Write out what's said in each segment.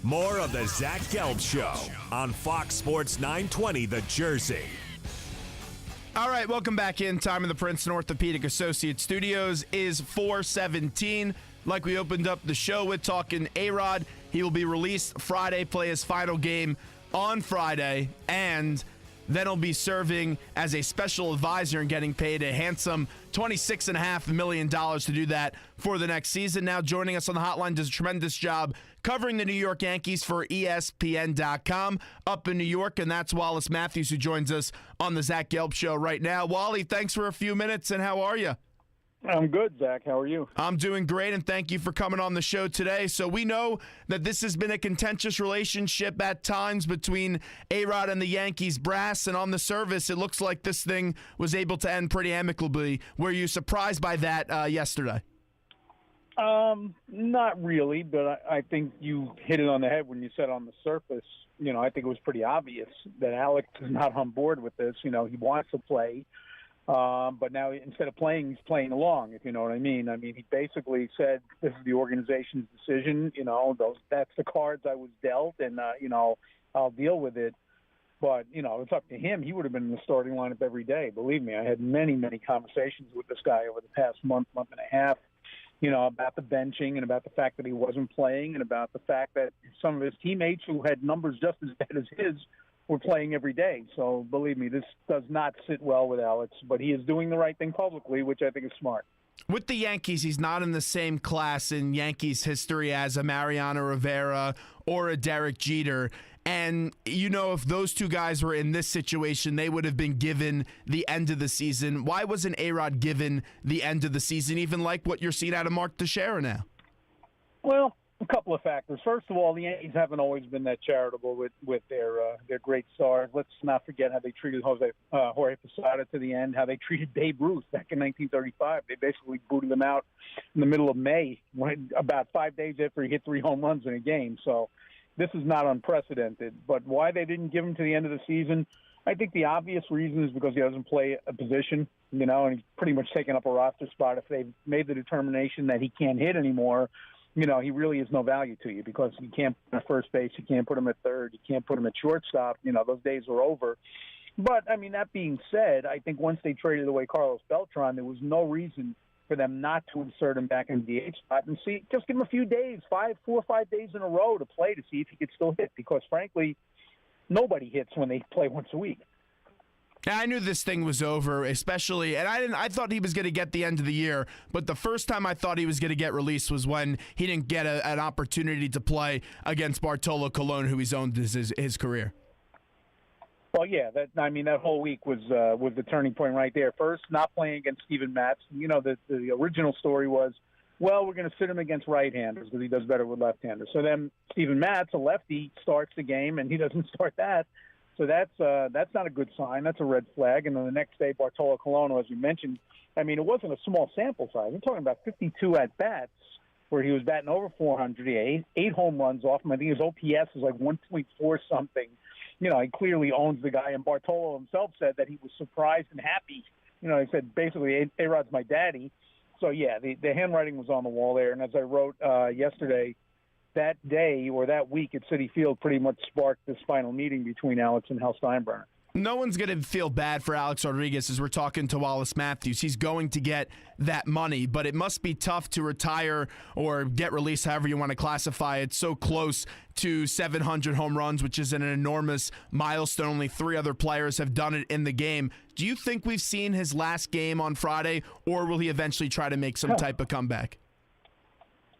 More of the Zach Gelb Show on Fox Sports 920 The Jersey. All right, welcome back in. Time of the Princeton Orthopedic Associates Studios is 4:17. Like we opened up the show with, talking A-Rod. He will be released Friday, play his final game on Friday, and then he'll be serving as a special advisor and getting paid a handsome $26.5 million to do that for the next season. Now joining us on the hotline, does a tremendous job covering the New York Yankees for ESPN.com up in New York, and that's Wallace Matthews, who joins us on the Zach Gelb Show right now. Wally, thanks for a few minutes, and how are you? I'm good, Zach. How are you? I'm doing great, and thank you for coming on the show today. So we know that this has been a contentious relationship at times between A-Rod and the Yankees brass, and on the surface, it looks like this thing was able to end pretty amicably. Were you surprised by that yesterday? Not really, but I think you hit it on the head when you said on the surface. You know, I think it was pretty obvious that Alex is not on board with this. You know, he wants to play. But now instead of playing, he's playing along, if you know what I mean. I mean, he basically said, this is the organization's decision. You know, that's the cards I was dealt, and, you know, I'll deal with it. But, you know, it's up to him. He would have been in the starting lineup every day. Believe me, I had many, many conversations with this guy over the past month and a half, you know, about the benching and about the fact that he wasn't playing and about the fact that some of his teammates who had numbers just as bad as his were playing every day. So believe me, this does not sit well with Alex, but he is doing the right thing publicly, which I think is smart. With the Yankees, he's not in the same class in Yankees history as a Mariano Rivera or a Derek Jeter. And, you know, if those two guys were in this situation, they would have been given the end of the season. Why wasn't A-Rod given the end of the season, even like what you're seeing out of Mark Teixeira now? Well, a couple of factors. First of all, the Yankees haven't always been that charitable with their great stars. Let's not forget how they treated Jorge Posada to the end, how they treated Babe Ruth back in 1935. They basically booted him out in the middle of May, about 5 days after he hit 3 home runs in a game. So this is not unprecedented. But why they didn't give him to the end of the season, I think the obvious reason is because he doesn't play a position, you know, and he's pretty much taken up a roster spot. If they've made the determination that he can't hit anymore, you know, he really is no value to you because you can't put him at first base, you can't put him at third, you can't put him at shortstop. You know, those days are over. But, I mean, that being said, I think once they traded away Carlos Beltran, there was no reason for them not to insert him back in the DH spot and just give him a few days, 4 or 5 days in a row to play to see if he could still hit because, frankly, nobody hits when they play once a week. I knew this thing was over, especially, and I thought he was going to get the end of the year, but the first time I thought he was going to get released was when he didn't get an opportunity to play against Bartolo Colon, who he's owned his career. Well, yeah, that whole week was the turning point right there. First, not playing against Steven Matz. You know, the original story was, well, we're going to sit him against right-handers because he does better with left-handers. So then Steven Matz, a lefty, starts the game, and he doesn't start that. So that's not a good sign. That's a red flag. And then the next day, Bartolo Colon, as you mentioned, I mean, it wasn't a small sample size. We're talking about 52 at-bats where he was batting over 400. He had 8 home runs off him. I think his OPS is like 1.4 something. You know, he clearly owns the guy. And Bartolo himself said that he was surprised and happy. You know, he said basically, A-Rod's my daddy. So, yeah, the handwriting was on the wall there. And as I wrote yesterday, that day or that week at Citi Field pretty much sparked this final meeting between Alex and Hal Steinbrenner. No one's going to feel bad for Alex Rodriguez as we're talking to Wallace Matthews. He's going to get that money, but it must be tough to retire or get released, however you want to classify it, so close to 700 home runs, which is an enormous milestone. Only 3 other players have done it in the game. Do you think we've seen his last game on Friday, or will he eventually try to make some type of comeback?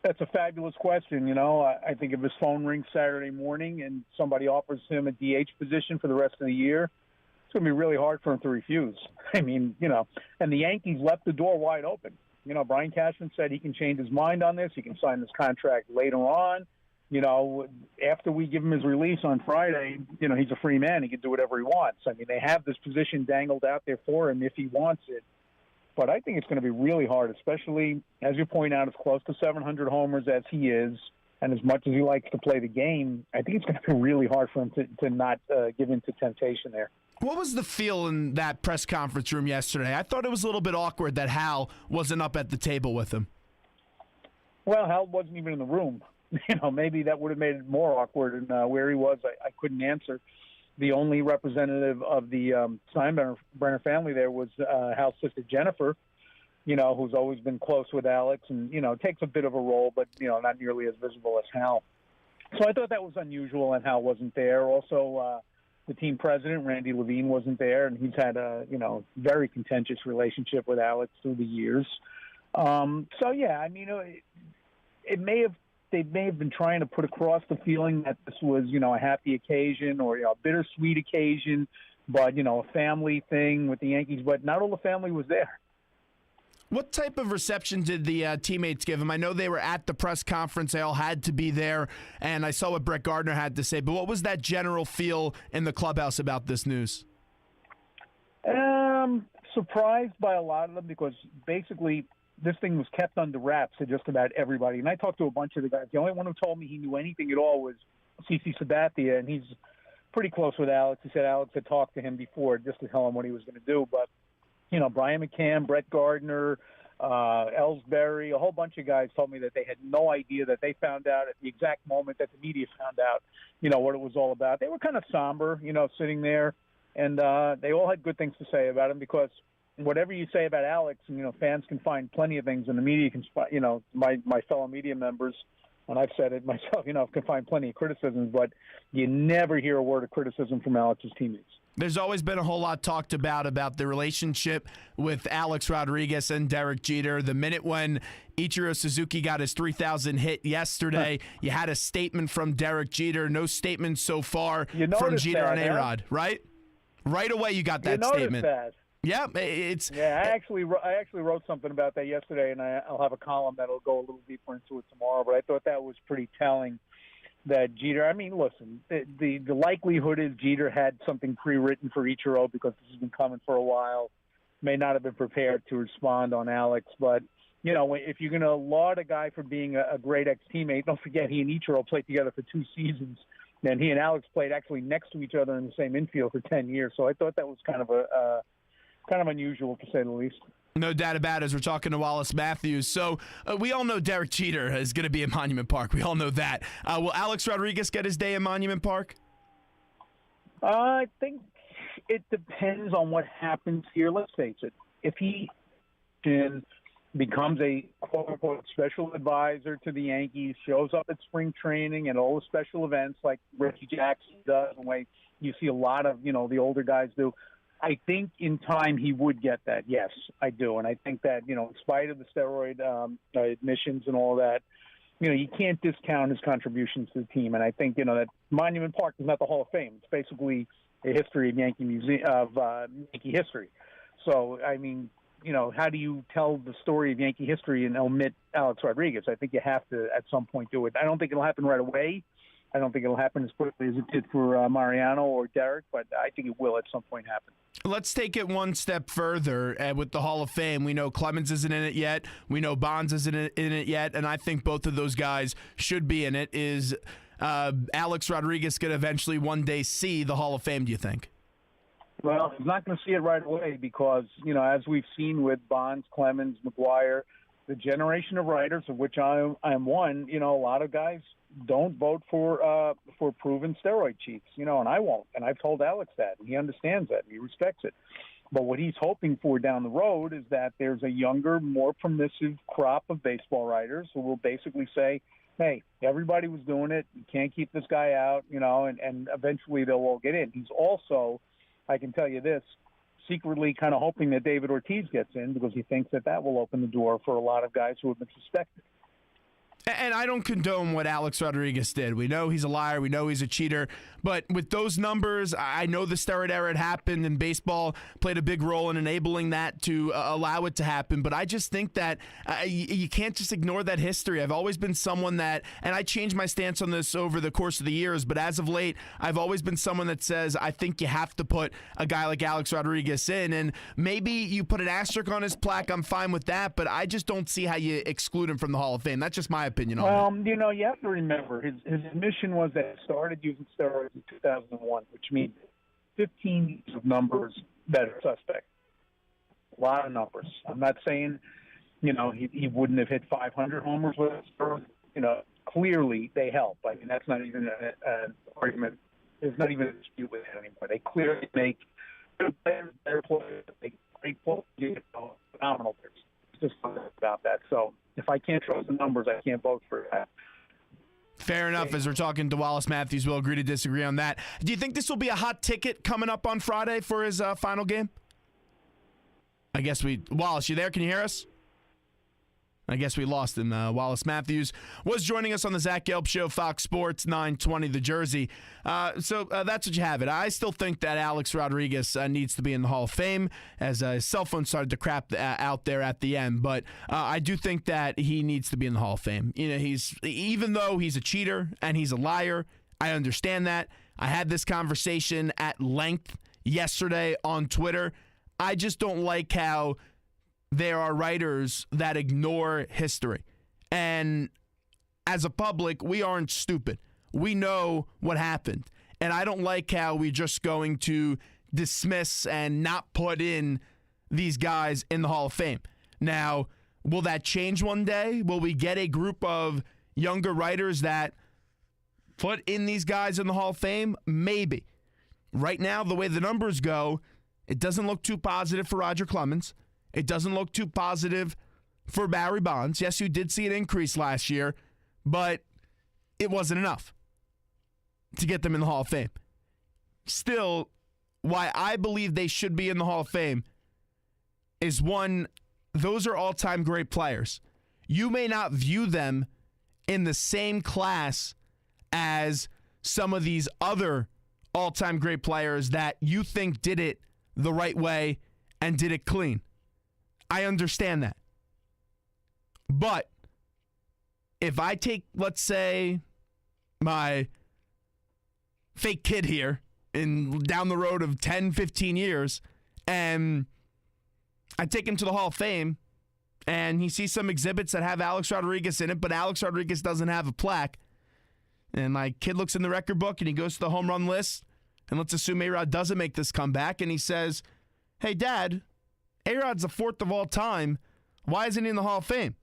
That's a fabulous question. You know, I think if his phone rings Saturday morning and somebody offers him a DH position for the rest of the year, it's going to be really hard for him to refuse. I mean, you know, and the Yankees left the door wide open. You know, Brian Cashman said he can change his mind on this. He can sign this contract later on. You know, after we give him his release on Friday, you know, he's a free man. He can do whatever he wants. I mean, they have this position dangled out there for him if he wants it. But I think it's going to be really hard, especially, as you point out, as close to 700 homers as he is, and as much as he likes to play the game, I think it's going to be really hard for him to not give in to temptation there. What was the feel in that press conference room yesterday? I thought it was a little bit awkward that Hal wasn't up at the table with him. Well, Hal wasn't even in the room. maybe that would have made it more awkward. And where he was, I couldn't answer. The only representative of the Steinbrenner family there was Hal's sister Jennifer, who's always been close with Alex and, takes a bit of a role, but, not nearly as visible as Hal. So I thought that was unusual, and Hal wasn't there. Also, the team president, Randy Levine, wasn't there, and he's had a, very contentious relationship with Alex through the years. They may have been trying to put across the feeling that this was, a happy occasion or a bittersweet occasion, but, a family thing with the Yankees, but not all the family was there. What type of reception did the teammates give him? I know they were at the press conference. They all had to be there, and I saw what Brett Gardner had to say. But what was that general feel in the clubhouse about this news? Surprised by a lot of them because basically this thing was kept under wraps to just about everybody. And I talked to a bunch of the guys. The only one who told me he knew anything at all was CC Sabathia, and he's pretty close with Alex. He said Alex had talked to him before just to tell him what he was going to do. But Brian McCann, Brett Gardner, Ellsbury, a whole bunch of guys told me that they had no idea, that they found out at the exact moment that the media found out, what it was all about. They were kind of somber, sitting there, and they all had good things to say about him because whatever you say about Alex, fans can find plenty of things, and the media can, my fellow media members, and I've said it myself, can find plenty of criticisms, but you never hear a word of criticism from Alex's teammates. There's always been a whole lot talked about the relationship with Alex Rodriguez and Derek Jeter. The minute when Ichiro Suzuki got his 3,000 hit yesterday, you had a statement from Derek Jeter. No statement so far from Jeter and A-Rod, right? Right away you got that statement. That. Yeah, it's. Yeah, I actually wrote something about that yesterday, and I'll have a column that'll go a little deeper into it tomorrow. But I thought that was pretty telling. That Jeter, listen, the likelihood is Jeter had something pre-written for Ichiro because this has been coming for a while. May not have been prepared to respond on Alex, but if you're going to laud a guy for being a great ex-teammate, don't forget he and Ichiro played together for 2 seasons, and he and Alex played actually next to each other in the same infield for 10 years. So I thought that was kind of unusual to say the least. No doubt about it, as we're talking to Wallace Matthews. So we all know Derek Jeter is going to be at Monument Park. We all know that. Will Alex Rodriguez get his day at Monument Park? I think it depends on what happens here. Let's face it. If he becomes a quote-unquote special advisor to the Yankees, shows up at spring training and all the special events like Reggie Jackson does, and way you see a lot of, the older guys do, I think in time he would get that. Yes, I do. And I think that, in spite of the steroid admissions and all that, you can't discount his contributions to the team. And I think, that Monument Park is not the Hall of Fame. It's basically a history of Yankee history. So, how do you tell the story of Yankee history and omit Alex Rodriguez? I think you have to at some point do it. I don't think it'll happen right away. I don't think it'll happen as quickly as it did for Mariano or Derek, but I think it will at some point happen. Let's take it one step further with the Hall of Fame. We know Clemens isn't in it yet. We know Bonds isn't in it yet, and I think both of those guys should be in it. Is Alex Rodriguez going to eventually one day see the Hall of Fame, do you think? Well, he's not going to see it right away because, as we've seen with Bonds, Clemens, McGuire, the generation of writers, of which I am one, a lot of guys don't vote for proven steroid cheats, and I won't. And I've told Alex that, and he understands that, and he respects it. But what he's hoping for down the road is that there's a younger, more permissive crop of baseball writers who will basically say, hey, everybody was doing it. You can't keep this guy out, and eventually they'll all get in. He's also, I can tell you this, secretly kind of hoping that David Ortiz gets in because he thinks that will open the door for a lot of guys who have been suspected. And I don't condone what Alex Rodriguez did. We know he's a liar. We know he's a cheater. But with those numbers, I know the steroid era had happened, and baseball played a big role in enabling that to allow it to happen. But I just think that you can't just ignore that history. I've always been someone that, and I changed my stance on this over the course of the years, but as of late, I've always been someone that says I think you have to put a guy like Alex Rodriguez in. And maybe you put an asterisk on his plaque, I'm fine with that, but I just don't see how you exclude him from the Hall of Fame. That's just my opinion on it. You have to remember, his admission was that he started using steroids in 2001, which means 15 years of numbers that are suspect. A lot of numbers. I'm not saying, he wouldn't have hit 500 homers with steroids, clearly they help. I mean, that's not even an argument. There's not even a dispute with it anymore. They clearly make good players, better players, they great players, phenomenal players. It's just something about that. So if I can't trust the numbers, I can't vote for that. Fair enough. As we're talking to Wallace Matthews, we'll agree to disagree on that. Do you think this will be a hot ticket coming up on Friday for his final game? Wallace, you there? Can you hear us? I guess we lost him. Wallace Matthews was joining us on the Zach Gelb Show, Fox Sports 920 The Jersey. So that's what you have it. I still think that Alex Rodriguez needs to be in the Hall of Fame, as his cell phone started to crap out there at the end. But I do think that he needs to be in the Hall of Fame. Even though he's a cheater and he's a liar, I understand that. I had this conversation at length yesterday on Twitter. I just don't like how there are writers that ignore history. And as a public, we aren't stupid. We know what happened. And I don't like how we're just going to dismiss and not put in these guys in the Hall of Fame. Now, will that change one day? Will we get a group of younger writers that put in these guys in the Hall of Fame? Maybe. Right now, the way the numbers go, it doesn't look too positive for Roger Clemens. It doesn't look too positive for Barry Bonds. Yes, you did see an increase last year, but it wasn't enough to get them in the Hall of Fame. Still, why I believe they should be in the Hall of Fame is, one, those are all-time great players. You may not view them in the same class as some of these other all-time great players that you think did it the right way and did it clean. I understand that. But if I take, let's say, my fake kid here down the road of 10, 15 years, and I take him to the Hall of Fame, and he sees some exhibits that have Alex Rodriguez in it, but Alex Rodriguez doesn't have a plaque, and my kid looks in the record book, and he goes to the home run list, and let's assume A-Rod doesn't make this comeback, and he says, "Hey, Dad, A-Rod's the fourth of all time. Why isn't he in the Hall of Fame?"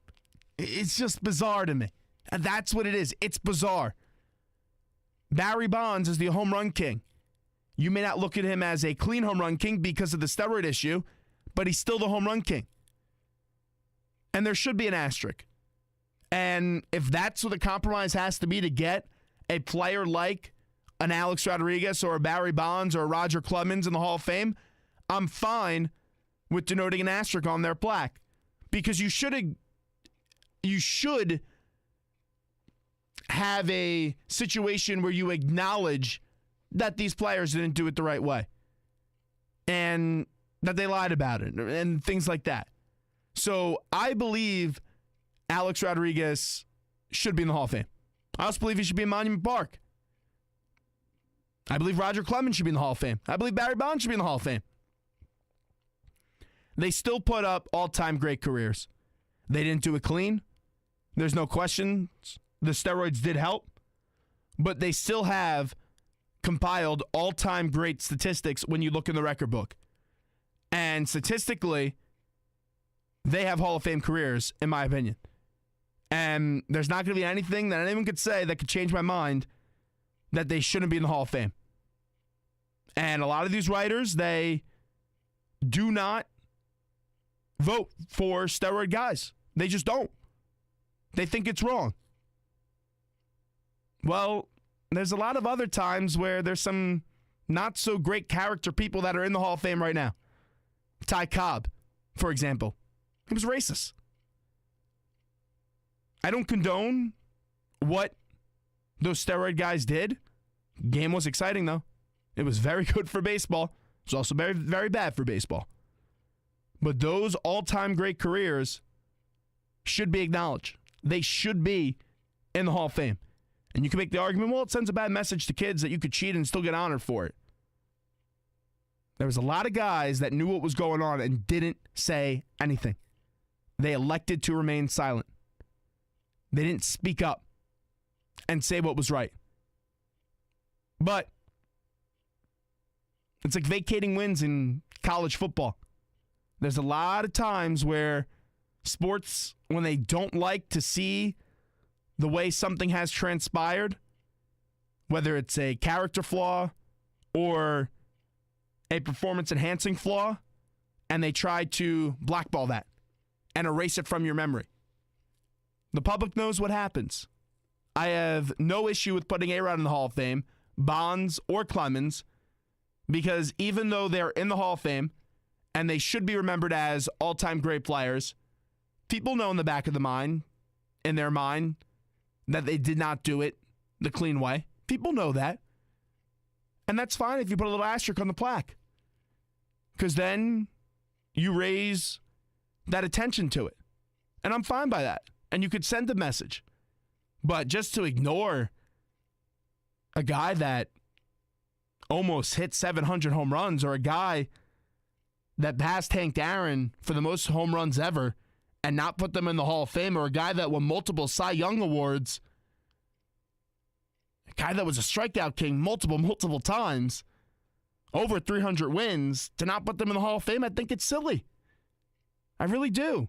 It's just bizarre to me. And that's what it is. It's bizarre. Barry Bonds is the home run king. You may not look at him as a clean home run king because of the steroid issue, but he's still the home run king. And there should be an asterisk. And if that's what the compromise has to be to get a player like an Alex Rodriguez or a Barry Bonds or a Roger Clemens in the Hall of Fame, I'm fine with denoting an asterisk on their plaque, because you should have a situation where you acknowledge that these players didn't do it the right way and that they lied about it and things like that. So I believe Alex Rodriguez should be in the Hall of Fame. I also believe he should be in Monument Park. I believe Roger Clemens should be in the Hall of Fame. I believe Barry Bonds should be in the Hall of Fame. They still put up all-time great careers. They didn't do it clean. There's no question. The steroids did help. But they still have compiled all-time great statistics when you look in the record book. And statistically, they have Hall of Fame careers, in my opinion. And there's not going to be anything that anyone could say that could change my mind that they shouldn't be in the Hall of Fame. And a lot of these writers, they do not vote for steroid guys. They just don't. They think it's wrong. Well, there's a lot of other times where there's some not so great character people that are in the Hall of Fame right now. Ty Cobb, for example. He was racist. I don't condone what those steroid guys did. Game was exciting, though. It was very good for baseball. It was also very, very bad for baseball. But those all-time great careers should be acknowledged. They should be in the Hall of Fame. And you can make the argument, well, it sends a bad message to kids that you could cheat and still get honored for it. There was a lot of guys that knew what was going on and didn't say anything. They elected to remain silent. They didn't speak up and say what was right. But it's like vacating wins in college football. There's a lot of times where sports, when they don't like to see the way something has transpired, whether it's a character flaw or a performance-enhancing flaw, and they try to blackball that and erase it from your memory. The public knows what happens. I have no issue with putting A-Rod in the Hall of Fame, Bonds or Clemens, because even though they're in the Hall of Fame and they should be remembered as all-time great players, people know in the back of their mind, that they did not do it the clean way. People know that. And that's fine if you put a little asterisk on the plaque, because then you raise that attention to it. And I'm fine by that. And you could send a message. But just to ignore a guy that almost hit 700 home runs, or a guy that passed Hank Aaron for the most home runs ever, and not put them in the Hall of Fame, or a guy that won multiple Cy Young awards, a guy that was a strikeout king multiple times, over 300 wins, to not put them in the Hall of Fame, I think it's silly. I really do.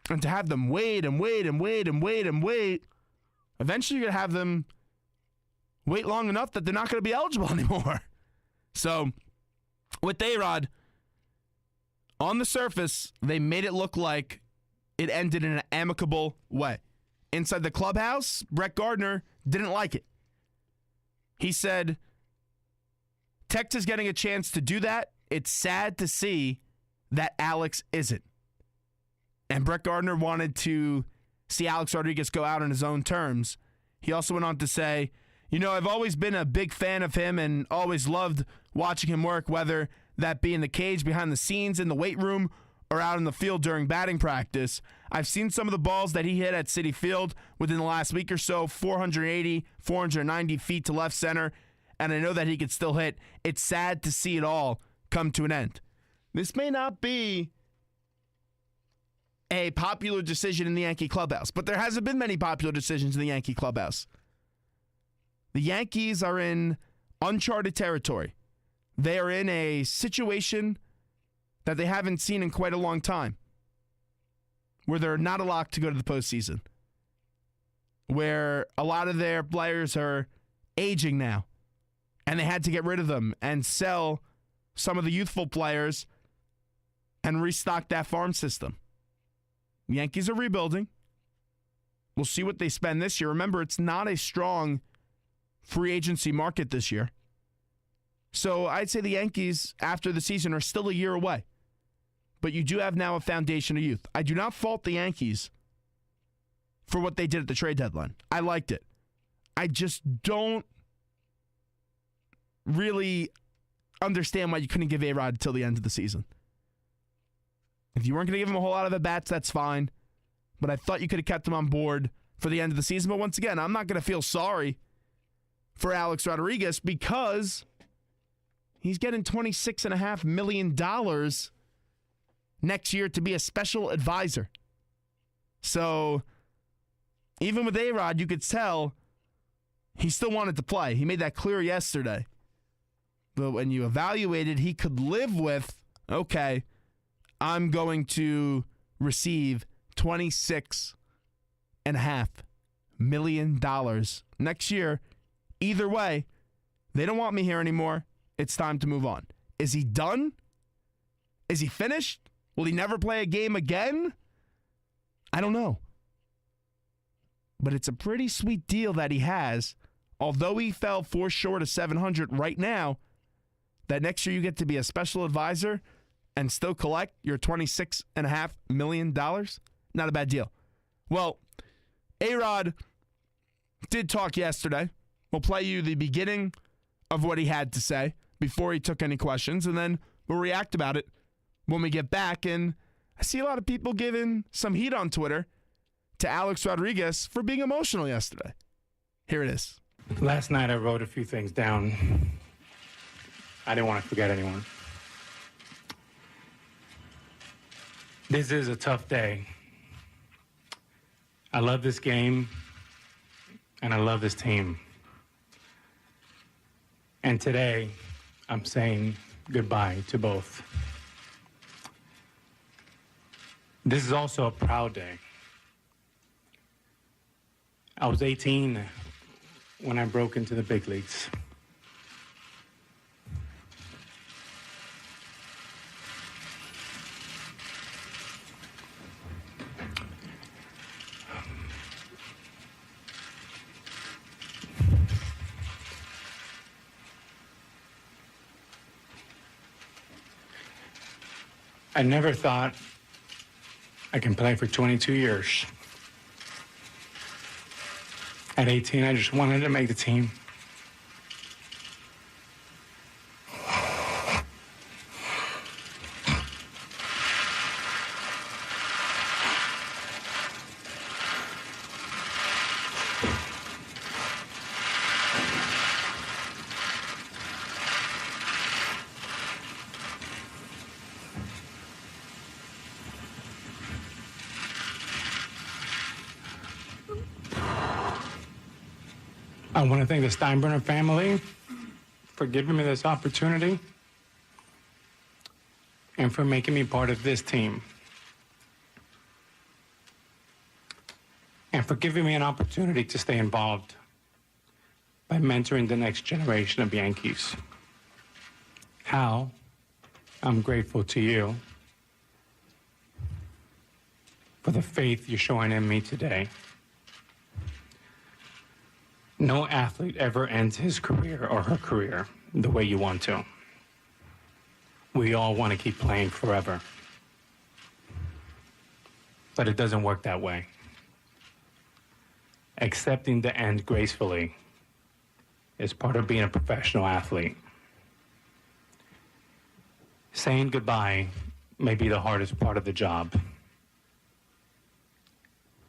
And to have them wait, eventually you're going to have them wait long enough that they're not going to be eligible anymore. So, with A-Rod, on the surface, they made it look like it ended in an amicable way. Inside the clubhouse, Brett Gardner didn't like it. He said, Texas getting a chance to do that. It's sad to see that Alex isn't. And Brett Gardner wanted to see Alex Rodriguez go out on his own terms. He also went on to say, I've always been a big fan of him and always loved watching him work, whether that be in the cage, behind the scenes, in the weight room, or out in the field during batting practice. I've seen some of the balls that he hit at Citi Field within the last week or so, 480, 490 feet to left center, and I know that he could still hit. It's sad to see it all come to an end. This may not be a popular decision in the Yankee clubhouse, but there hasn't been many popular decisions in the Yankee clubhouse. The Yankees are in uncharted territory. They are in a situation that they haven't seen in quite a long time, where they're not a lock to go to the postseason, where a lot of their players are aging now, and they had to get rid of them and sell some of the youthful players and restock that farm system. The Yankees are rebuilding. We'll see what they spend this year. Remember, it's not a strong free agency market this year. So I'd say the Yankees, after the season, are still a year away. But you do have now a foundation of youth. I do not fault the Yankees for what they did at the trade deadline. I liked it. I just don't really understand why you couldn't give A-Rod until the end of the season. If you weren't going to give him a whole lot of at-bats, that's fine. But I thought you could have kept him on board for the end of the season. But once again, I'm not going to feel sorry for Alex Rodriguez, because he's getting $26.5 million next year to be a special advisor. So even with A-Rod, you could tell he still wanted to play. He made that clear yesterday. But when you evaluated, he could live with, okay, I'm going to receive $26.5 million next year. Either way, they don't want me here anymore. It's time to move on. Is he done? Is he finished? Will he never play a game again? I don't know. But it's a pretty sweet deal that he has. Although he fell 4 short of 700 right now, that next year you get to be a special advisor and still collect your $26.5 million? Not a bad deal. Well, A-Rod did talk yesterday. We'll play you the beginning of what he had to say before he took any questions, and then we'll react about it when we get back. And I see a lot of people giving some heat on Twitter to Alex Rodriguez for being emotional yesterday. Here it is. Last night I wrote a few things down. I didn't want to forget anyone. This is a tough day. I love this game, and I love this team. And today, I'm saying goodbye to both. This is also a proud day. I was 18 when I broke into the big leagues. I never thought I can play for 22 years. At 18, I just wanted to make the team. I want to thank the Steinbrenner family for giving me this opportunity and for making me part of this team. And for giving me an opportunity to stay involved by mentoring the next generation of Yankees. Hal, I'm grateful to you for the faith you're showing in me today. No athlete ever ends his career or her career the way you want to. We all want to keep playing forever. But it doesn't work that way. Accepting the end gracefully is part of being a professional athlete. Saying goodbye may be the hardest part of the job.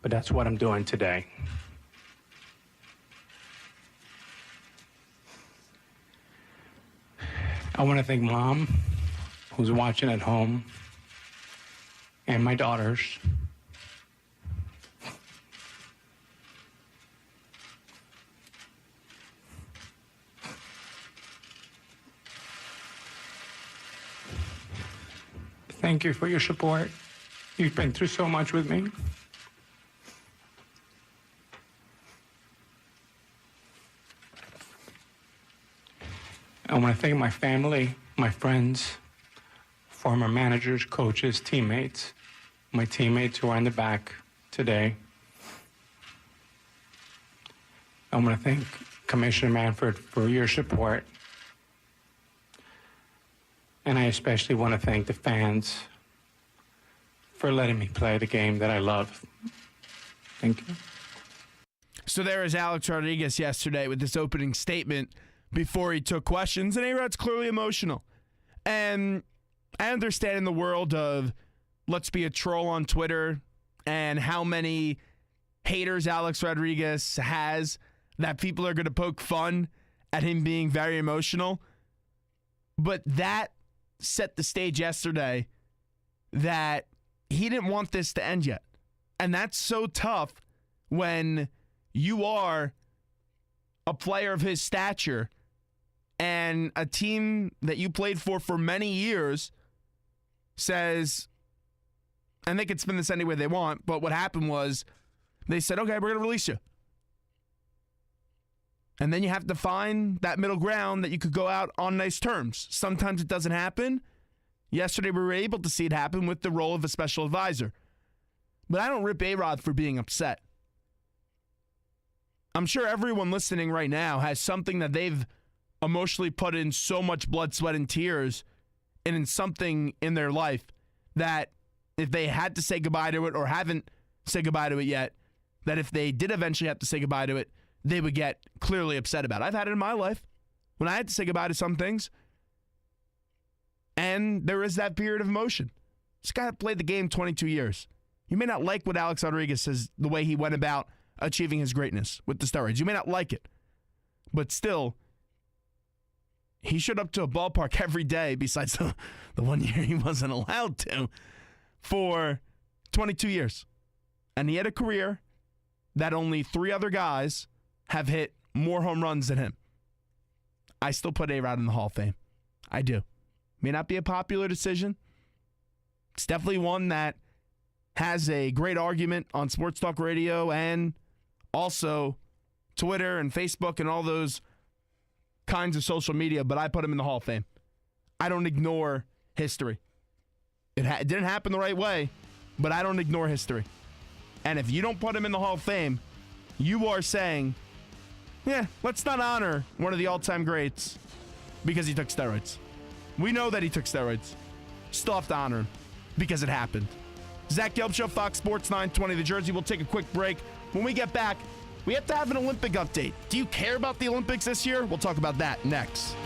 But that's what I'm doing today. I want to thank Mom, who's watching at home, and my daughters. Thank you for your support. You've been through so much with me. I want to thank my family, my friends, former managers, coaches, teammates, my teammates who are in the back today. I want to thank Commissioner Manfred for your support. And I especially want to thank the fans for letting me play the game that I love. Thank you. So there is Alex Rodriguez yesterday with this opening statement before he took questions, and A-Rod's clearly emotional. And I understand in the world of let's be a troll on Twitter and how many haters Alex Rodriguez has, that people are going to poke fun at him being very emotional. But that set the stage yesterday that he didn't want this to end yet. And that's so tough when you are a player of his stature and a team that you played for many years says, and they could spin this any way they want, but what happened was they said, okay, we're going to release you. And then you have to find that middle ground that you could go out on nice terms. Sometimes it doesn't happen. Yesterday we were able to see it happen with the role of a special advisor. But I don't rip A-Rod for being upset. I'm sure everyone listening right now has something that they've emotionally put in so much blood, sweat, and tears and in something in their life that if they had to say goodbye to it or haven't said goodbye to it yet, that if they did eventually have to say goodbye to it, they would get clearly upset about it. I've had it in my life when I had to say goodbye to some things. And there is that period of emotion. This guy played the game 22 years. You may not like what Alex Rodriguez says, the way he went about achieving his greatness with the steroids. You may not like it. But still, he showed up to a ballpark every day, besides the 1 year he wasn't allowed to, for 22 years. And he had a career that only 3 other guys have hit more home runs than him. I still put A-Rod in the Hall of Fame. I do. May not be a popular decision. It's definitely one that has a great argument on sports talk radio and Also, Twitter and Facebook and all those kinds of social media, but I put him in the Hall of Fame. I don't ignore history. It didn't happen the right way, but I don't ignore history. And if you don't put him in the Hall of Fame, you are saying, yeah, let's not honor one of the all-time greats because he took steroids. We know that he took steroids. Still have to honor him because it happened. Zach Gelb Show, Fox Sports 920 The Jersey. We'll take a quick break. When we get back, we have to have an Olympic update. Do you care about the Olympics this year? We'll talk about that next.